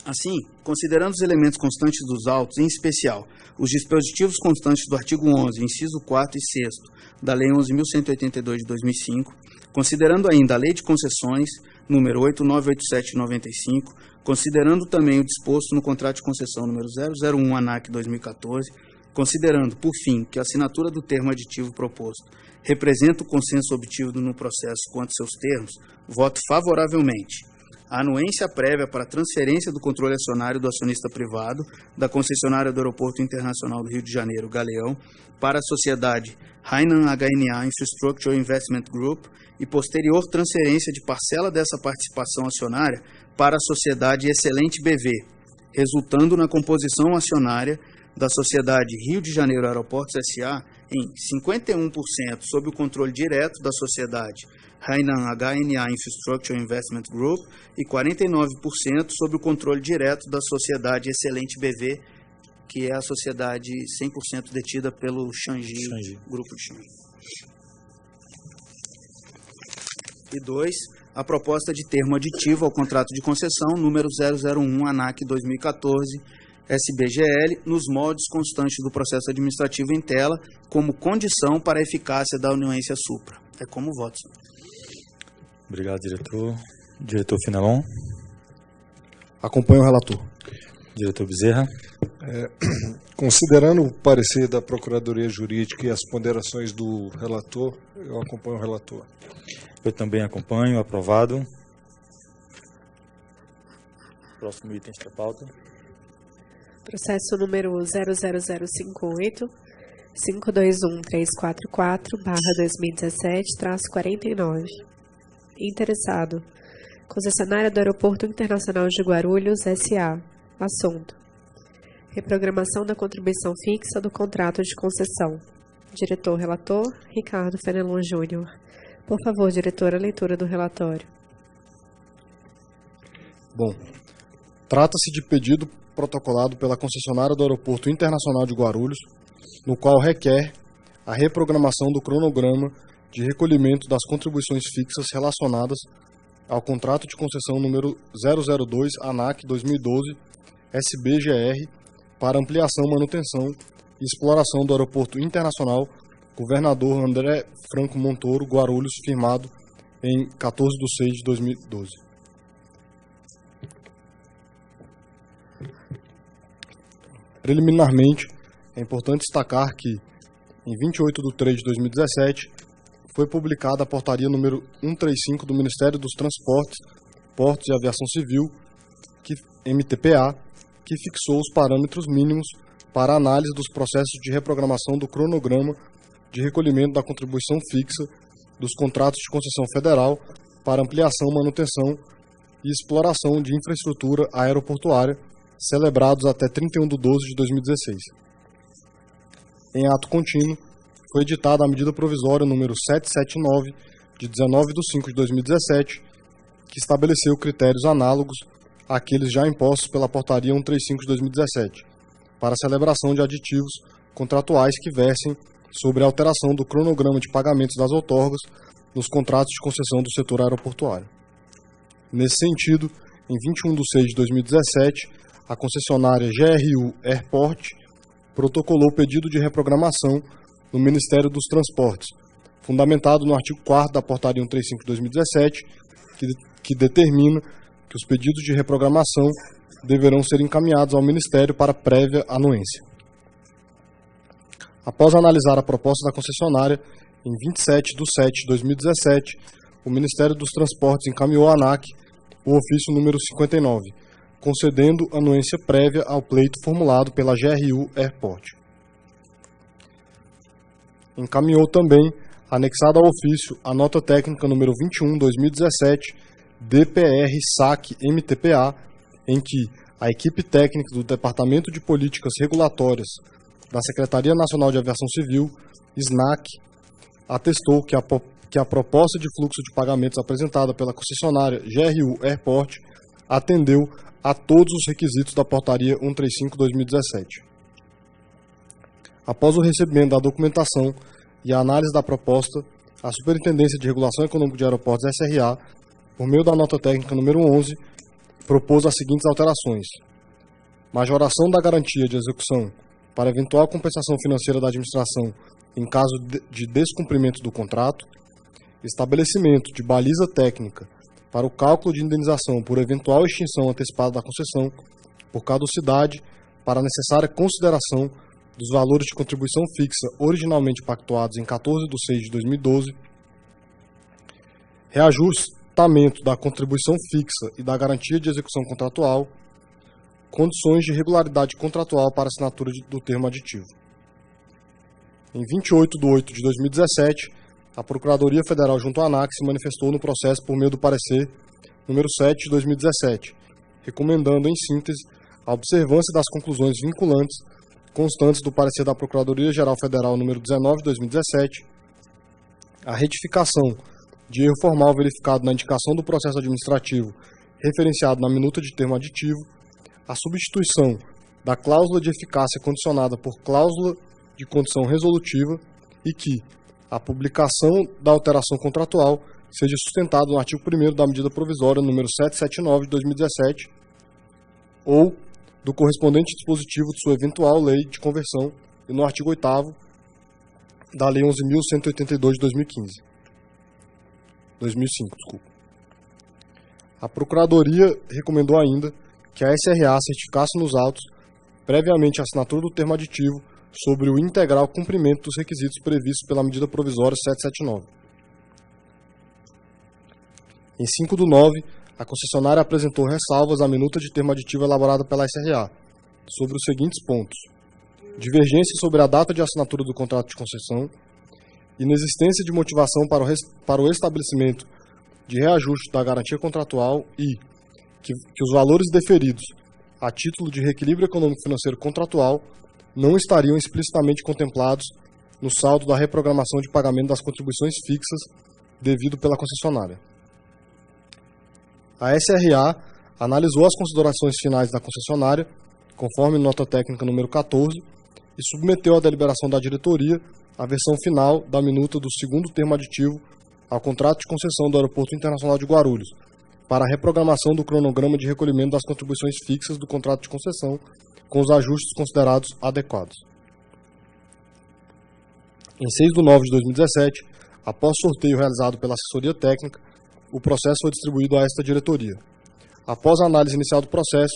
Assim, considerando os elementos constantes dos autos, em especial os dispositivos constantes do artigo 11, inciso 4 e 6º da Lei 11.182 de 2005, considerando ainda a Lei de Concessões, número 8987 de 95, considerando também o disposto no contrato de concessão número 001 ANAC 2014, considerando, por fim, que a assinatura do termo aditivo proposto representa o consenso obtido no processo quanto seus termos, voto favoravelmente a anuência prévia para a transferência do controle acionário do acionista privado da concessionária do Aeroporto Internacional do Rio de Janeiro, Galeão, para a sociedade Hainan HNA Infrastructure Investment Group e posterior transferência de parcela dessa participação acionária para a sociedade Excelente BV, resultando na composição acionária da sociedade Rio de Janeiro Aeroportos S.A. em 51% sob o controle direto da sociedade Hainan HNA Infrastructure Investment Group e 49% sob o controle direto da sociedade Excelente BV, que é a sociedade 100% detida pelo Changi, Grupo de Changi. E 2, a proposta de termo aditivo ao contrato de concessão número 001 ANAC 2014 SBGL, nos moldes constantes do processo administrativo em tela, como condição para a eficácia da anuência supra. É como voto. Obrigado, diretor. Diretor Fenelon. Acompanho o relator. Diretor Bezerra. Considerando o parecer da Procuradoria Jurídica e as ponderações do relator, eu acompanho o relator. Eu também acompanho. Aprovado. Próximo item da pauta. Processo número 00058, 521344/2017-49. Interessado: concessionária do Aeroporto Internacional de Guarulhos, S.A. Assunto: reprogramação da contribuição fixa do contrato de concessão. Diretor-relator, Ricardo Fenelon Júnior. Por favor, diretor, a leitura do relatório. Bom, trata-se de pedido protocolado pela concessionária do Aeroporto Internacional de Guarulhos, no qual requer a reprogramação do cronograma de recolhimento das contribuições fixas relacionadas ao contrato de concessão número 002 ANAC 2012 SBGR para ampliação, manutenção e exploração do Aeroporto Internacional Governador André Franco Montoro, Guarulhos, firmado em 14/6/2012. Preliminarmente, é importante destacar que, em 28/3/2017, foi publicada a portaria número 135 do Ministério dos Transportes, Portos e Aviação Civil, MTPA, que fixou os parâmetros mínimos para a análise dos processos de reprogramação do cronograma de recolhimento da contribuição fixa dos contratos de concessão federal para ampliação, manutenção e exploração de infraestrutura aeroportuária celebrados até 31/12/2016. Em ato contínuo, foi editada a medida provisória número 779, de 19/5/2017, que estabeleceu critérios análogos àqueles já impostos pela portaria 135/2017, para a celebração de aditivos contratuais que versem sobre a alteração do cronograma de pagamentos das outorgas nos contratos de concessão do setor aeroportuário. Nesse sentido, em 21/6/2017, a concessionária GRU Airport protocolou pedido de reprogramação no Ministério dos Transportes, fundamentado no artigo 4º da Portaria 135/2017, que determina que os pedidos de reprogramação deverão ser encaminhados ao Ministério para prévia anuência. Após analisar a proposta da concessionária, em 27/7/2017, o Ministério dos Transportes encaminhou à ANAC o ofício número 59, concedendo anuência prévia ao pleito formulado pela GRU Airport. Encaminhou também, anexada ao ofício, a nota técnica número 21/2017, DPR-SAC-MTPA, em que a equipe técnica do Departamento de Políticas Regulatórias da Secretaria Nacional de Aviação Civil, SNAC, atestou que a proposta de fluxo de pagamentos apresentada pela concessionária GRU Airport atendeu a todos os requisitos da Portaria 135/2017. Após o recebimento da documentação e a análise da proposta, a Superintendência de Regulação Econômica de Aeroportos SRA, por meio da nota técnica número 11, propôs as seguintes alterações: majoração da garantia de execução para eventual compensação financeira da administração em caso de descumprimento do contrato, estabelecimento de baliza técnica para o cálculo de indenização por eventual extinção antecipada da concessão por caducidade para a necessária consideração dos valores de contribuição fixa originalmente pactuados em 14/6/2012, tratamento da contribuição fixa e da garantia de execução contratual, condições de regularidade contratual para assinatura do termo aditivo. Em 28 de 8 de 2017, a Procuradoria Federal junto à ANAC se manifestou no processo por meio do parecer número 7 de 2017, recomendando, em síntese, a observância das conclusões vinculantes constantes do parecer da Procuradoria-Geral Federal número 19 de 2017, a retificação de erro formal verificado na indicação do processo administrativo referenciado na minuta de termo aditivo, a substituição da cláusula de eficácia condicionada por cláusula de condição resolutiva e que a publicação da alteração contratual seja sustentada no artigo 1º da medida provisória número 779 de 2017 ou do correspondente dispositivo de sua eventual lei de conversão e no artigo 8º da Lei 11.182 de 2005. A Procuradoria recomendou ainda que a SRA certificasse nos autos, previamente a assinatura do termo aditivo, sobre o integral cumprimento dos requisitos previstos pela medida provisória 779. Em 5/9, a concessionária apresentou ressalvas à minuta de termo aditivo elaborada pela SRA, sobre os seguintes pontos: divergência sobre a data de assinatura do contrato de concessão, inexistência de motivação para o estabelecimento de reajuste da garantia contratual e que os valores deferidos a título de reequilíbrio econômico-financeiro contratual não estariam explicitamente contemplados no saldo da reprogramação de pagamento das contribuições fixas devido pela concessionária. A SRA analisou as considerações finais da concessionária, conforme nota técnica número 14, e submeteu à deliberação da diretoria a versão final da minuta do segundo termo aditivo ao contrato de concessão do Aeroporto Internacional de Guarulhos, para a reprogramação do cronograma de recolhimento das contribuições fixas do contrato de concessão, com os ajustes considerados adequados. Em 6/9 de 2017, após sorteio realizado pela assessoria técnica, o processo foi distribuído a esta diretoria. Após a análise inicial do processo,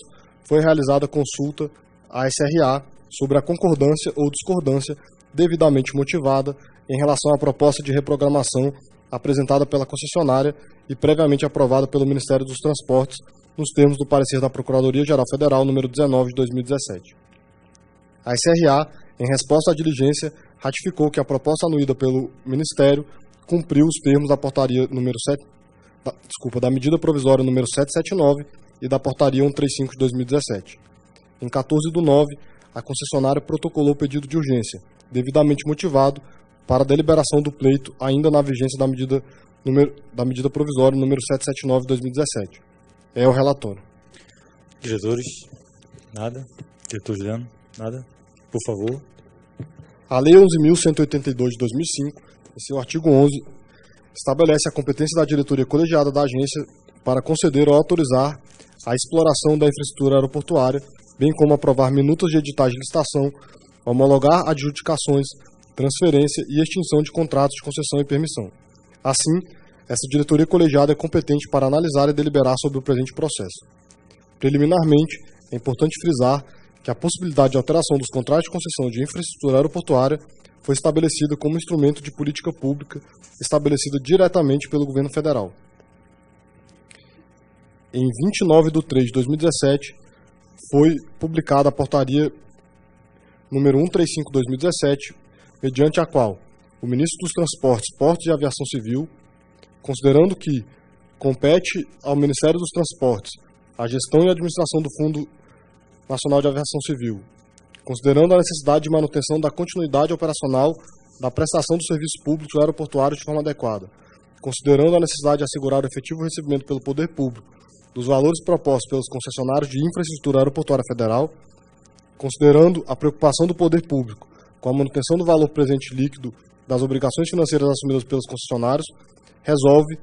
foi realizada consulta à SRA sobre a concordância ou discordância devidamente motivada em relação à proposta de reprogramação apresentada pela concessionária e previamente aprovada pelo Ministério dos Transportes nos termos do parecer da Procuradoria-Geral Federal número 19 de 2017. A SRA, em resposta à diligência, ratificou que a proposta anuída pelo Ministério cumpriu os termos da portaria número 7, da medida provisória número 779 e da portaria 135 de 2017. Em 14/9, a concessionária protocolou o pedido de urgência, devidamente motivado, para a deliberação do pleito ainda na vigência da medida provisória número 779 de 2017. É o relatório. Diretores, nada. Diretor Juliano, nada. Por favor. A Lei 11.182 de 2005, em seu artigo 11, estabelece a competência da diretoria colegiada da agência para conceder ou autorizar a exploração da infraestrutura aeroportuária, bem como aprovar minutas de editais de licitação, homologar adjudicações, transferência e extinção de contratos de concessão e permissão. Assim, essa diretoria colegiada é competente para analisar e deliberar sobre o presente processo. Preliminarmente, é importante frisar que a possibilidade de alteração dos contratos de concessão de infraestrutura aeroportuária foi estabelecida como instrumento de política pública estabelecida diretamente pelo governo federal. Em 29/3 de 2017, foi publicada a portaria número 135 de 2017, mediante a qual o ministro dos Transportes, Portos e Aviação Civil, considerando que compete ao Ministério dos Transportes a gestão e administração do Fundo Nacional de Aviação Civil, considerando a necessidade de manutenção da continuidade operacional da prestação dos serviços públicos aeroportuários de forma adequada, considerando a necessidade de assegurar o efetivo recebimento pelo poder público dos valores propostos pelos concessionários de infraestrutura aeroportuária federal, considerando a preocupação do poder público com a manutenção do valor presente líquido das obrigações financeiras assumidas pelos concessionários, resolve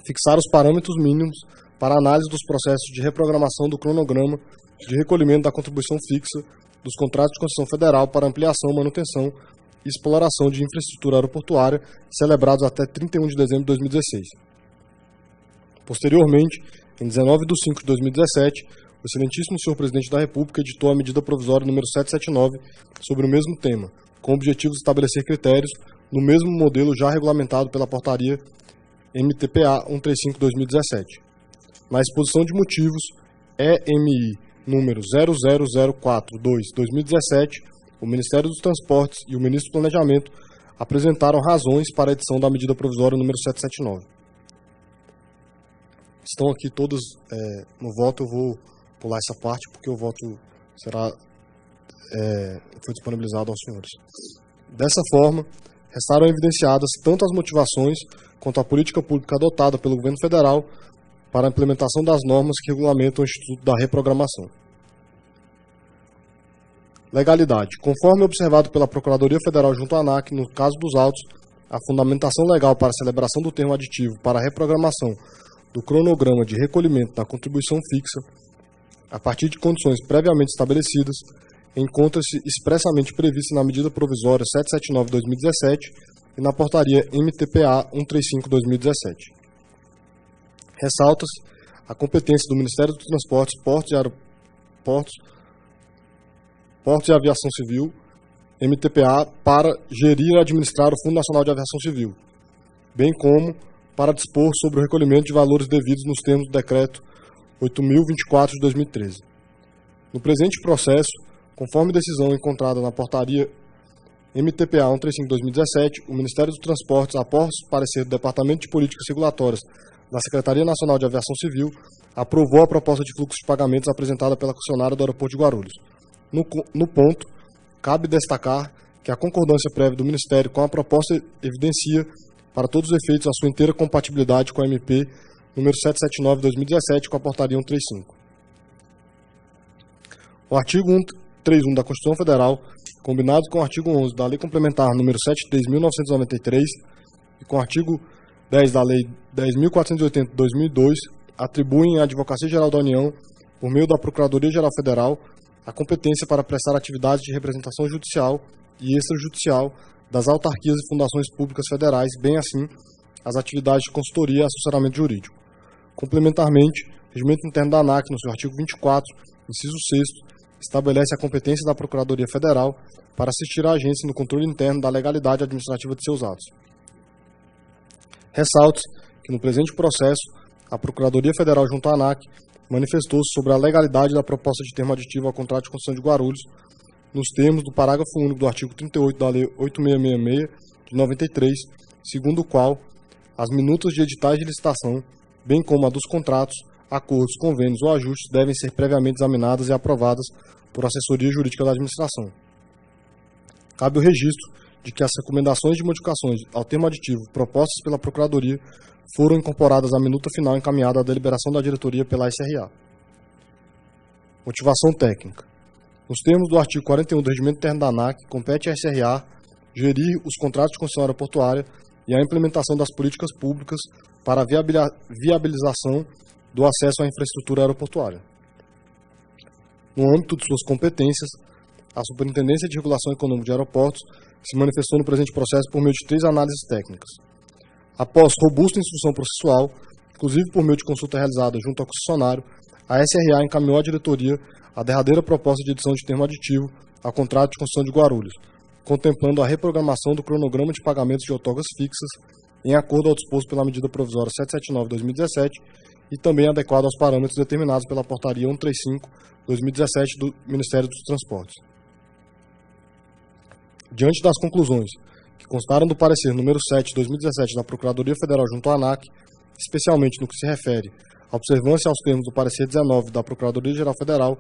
fixar os parâmetros mínimos para a análise dos processos de reprogramação do cronograma de recolhimento da contribuição fixa dos contratos de concessão federal para ampliação, manutenção e exploração de infraestrutura aeroportuária celebrados até 31 de dezembro de 2016. Posteriormente, em 19/5 de 2017, o excelentíssimo senhor presidente da República editou a medida provisória número 779 sobre o mesmo tema, com o objetivo de estabelecer critérios no mesmo modelo já regulamentado pela portaria MTPA 135/2017. Na exposição de motivos EMI número 00042/2017, o Ministério dos Transportes e o Ministro do Planejamento apresentaram razões para a edição da medida provisória número 779. Estão aqui todas no voto, eu vou pular essa parte porque o voto foi disponibilizado aos senhores. Dessa forma, restaram evidenciadas tanto as motivações quanto a política pública adotada pelo governo federal para a implementação das normas que regulamentam o Instituto da Reprogramação. Legalidade. Conforme observado pela Procuradoria Federal junto à ANAC, no caso dos autos, a fundamentação legal para a celebração do termo aditivo para a reprogramação do cronograma de recolhimento da contribuição fixa, a partir de condições previamente estabelecidas, encontra-se expressamente prevista na medida provisória 779/2017 e na portaria MTPA 135/2017. Ressalta-se a competência do Ministério dos Transportes, Portos e Aviação Civil, MTPA, para gerir e administrar o Fundo Nacional de Aviação Civil, bem como para dispor sobre o recolhimento de valores devidos nos termos do Decreto 8.024 de 2013. No presente processo, conforme decisão encontrada na portaria MTPA 135/2017, o Ministério dos Transportes, após parecer do Departamento de Políticas Regulatórias da Secretaria Nacional de Aviação Civil, aprovou a proposta de fluxo de pagamentos apresentada pela concessionária do Aeroporto de Guarulhos. No ponto, cabe destacar que a concordância prévia do Ministério com a proposta evidencia, para todos os efeitos, a sua inteira compatibilidade com a MP número 779/2017 com a portaria 135. O artigo 131 da Constituição Federal, combinado com o artigo 11 da Lei Complementar número 73.1993 e com o artigo 10 da Lei 10.480/2002, atribuem à Advocacia Geral da União, por meio da Procuradoria-Geral Federal, a competência para prestar atividades de representação judicial e extrajudicial das autarquias e fundações públicas federais, bem assim as atividades de consultoria e assessoramento jurídico. Complementarmente, o Regimento Interno da ANAC, no seu artigo 24, inciso 6º, estabelece a competência da Procuradoria Federal para assistir à agência no controle interno da legalidade administrativa de seus atos. Ressalta-se que, no presente processo, a Procuradoria Federal junto à ANAC manifestou-se sobre a legalidade da proposta de termo aditivo ao contrato de concessão de Guarulhos, nos termos do parágrafo único do artigo 38 da Lei 8666 de 93, segundo o qual as minutas de editais de licitação, bem como a dos contratos, acordos, convênios ou ajustes, devem ser previamente examinadas e aprovadas por assessoria jurídica da administração. Cabe o registro de que as recomendações de modificações ao termo aditivo propostas pela Procuradoria foram incorporadas à minuta final encaminhada à deliberação da diretoria pela SRA. Motivação técnica. Nos termos do artigo 41 do Regimento Interno da ANAC, compete à SRA gerir os contratos de concessão aeroportuária e a implementação das políticas públicas para a viabilização do acesso à infraestrutura aeroportuária. No âmbito de suas competências, a Superintendência de Regulação Econômica de Aeroportos se manifestou no presente processo por meio de 3 análises técnicas. Após robusta instrução processual, inclusive por meio de consulta realizada junto ao concessionário, a SRA encaminhou à diretoria a derradeira proposta de edição de termo aditivo ao contrato de concessão de Guarulhos, contemplando a reprogramação do cronograma de pagamentos de outorgas fixas em acordo ao disposto pela medida provisória 779/2017 e também adequado aos parâmetros determinados pela portaria 135/2017 do Ministério dos Transportes. Diante das conclusões que constaram do parecer número 7/2017 da Procuradoria Federal junto à ANAC, especialmente no que se refere à observância aos termos do parecer 19 da Procuradoria-Geral Federal,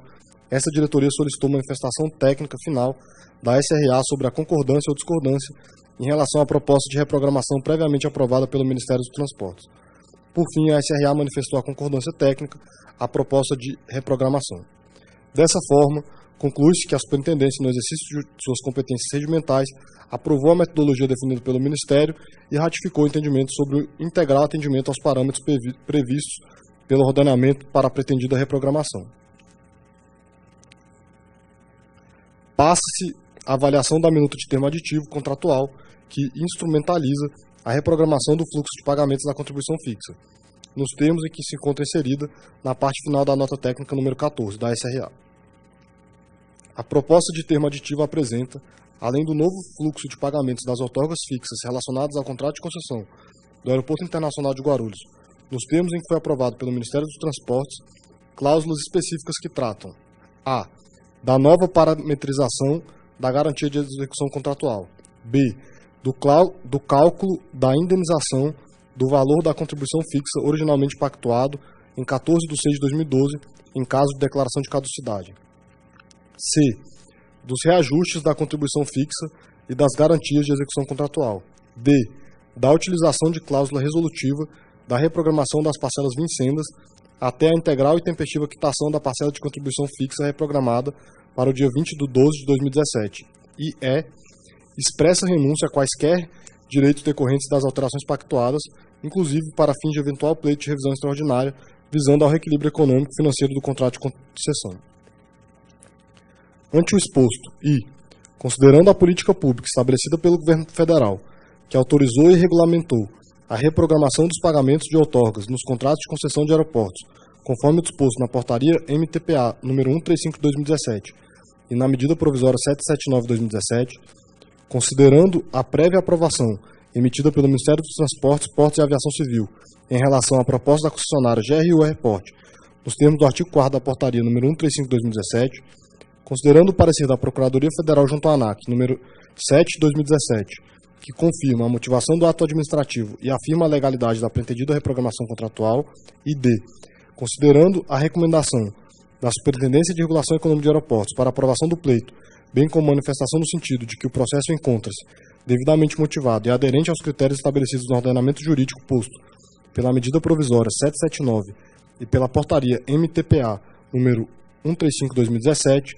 essa diretoria solicitou manifestação técnica final da SRA sobre a concordância ou discordância em relação à proposta de reprogramação previamente aprovada pelo Ministério dos Transportes. Por fim, a SRA manifestou a concordância técnica à proposta de reprogramação. Dessa forma, conclui-se que a Superintendência, no exercício de suas competências regimentais, aprovou a metodologia definida pelo Ministério e ratificou o entendimento sobre o integral atendimento aos parâmetros previstos pelo ordenamento para a pretendida reprogramação. Passa-se a avaliação da minuta de termo aditivo contratual que instrumentaliza a reprogramação do fluxo de pagamentos da contribuição fixa, nos termos em que se encontra inserida na parte final da nota técnica número 14 da SRA. A proposta de termo aditivo apresenta, além do novo fluxo de pagamentos das outorgas fixas relacionadas ao contrato de concessão do Aeroporto Internacional de Guarulhos, nos termos em que foi aprovado pelo Ministério dos Transportes, cláusulas específicas que tratam: a. da nova parametrização da garantia de execução contratual, b. do cálculo da indenização do valor da contribuição fixa originalmente pactuado em 14 de 6 de 2012, em caso de declaração de caducidade, c. dos reajustes da contribuição fixa e das garantias de execução contratual, d. da utilização de cláusula resolutiva da reprogramação das parcelas vincendas até a integral e tempestiva quitação da parcela de contribuição fixa reprogramada para o dia 20 de 12 de 2017, e e. expressa renúncia a quaisquer direitos decorrentes das alterações pactuadas, inclusive para fins de eventual pleito de revisão extraordinária, visando ao reequilíbrio econômico e financeiro do contrato de concessão. Ante o exposto e, considerando a política pública estabelecida pelo Governo Federal, que autorizou e regulamentou a reprogramação dos pagamentos de outorgas nos contratos de concessão de aeroportos, conforme disposto na Portaria MTPA número 135 de 2017 e na Medida Provisória 779 de 2017, considerando a prévia aprovação emitida pelo Ministério dos Transportes, Portos e Aviação Civil em relação à proposta da concessionária GRU Airport, nos termos do artigo 4º da Portaria número 135 de 2017, considerando o parecer da Procuradoria Federal junto à ANAC, número 7 de 2017, que confirma a motivação do ato administrativo e afirma a legalidade da pretendida reprogramação contratual, e d. considerando a recomendação da Superintendência de Regulação Econômica de Aeroportos para aprovação do pleito, bem como manifestação no sentido de que o processo encontra-se devidamente motivado e aderente aos critérios estabelecidos no ordenamento jurídico posto pela Medida Provisória 779 e pela Portaria MTPA número 135 de 2017,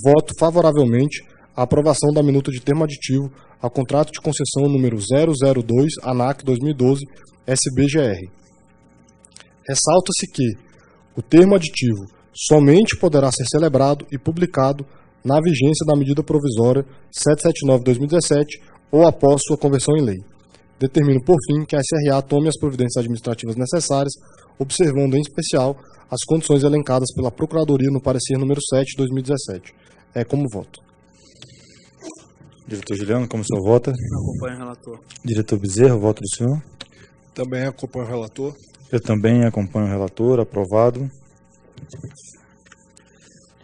voto favoravelmente à aprovação da minuta de termo aditivo ao contrato de concessão número 002 ANAC 2012 SBGR. Ressalta-se que o termo aditivo somente poderá ser celebrado e publicado na vigência da medida provisória 779 de 2017 ou após sua conversão em lei. Determino, por fim, que a SRA tome as providências administrativas necessárias, observando, em especial, as condições elencadas pela Procuradoria no parecer número 7 de 2017. É como voto. Diretor Juliano, como o senhor vota? Acompanho o relator. Diretor Bezerra, o voto do senhor? Também acompanho o relator. Eu também acompanho o relator, aprovado.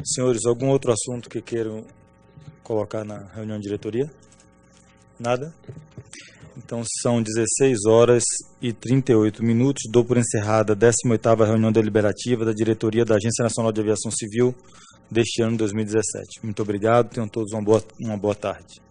Senhores, algum outro assunto que queiram colocar na reunião de diretoria? Nada? Então são 16 horas e 38 minutos. Dou por encerrada a 18ª reunião deliberativa da diretoria da Agência Nacional de Aviação Civil deste ano 2017. Muito obrigado, tenham todos uma boa tarde.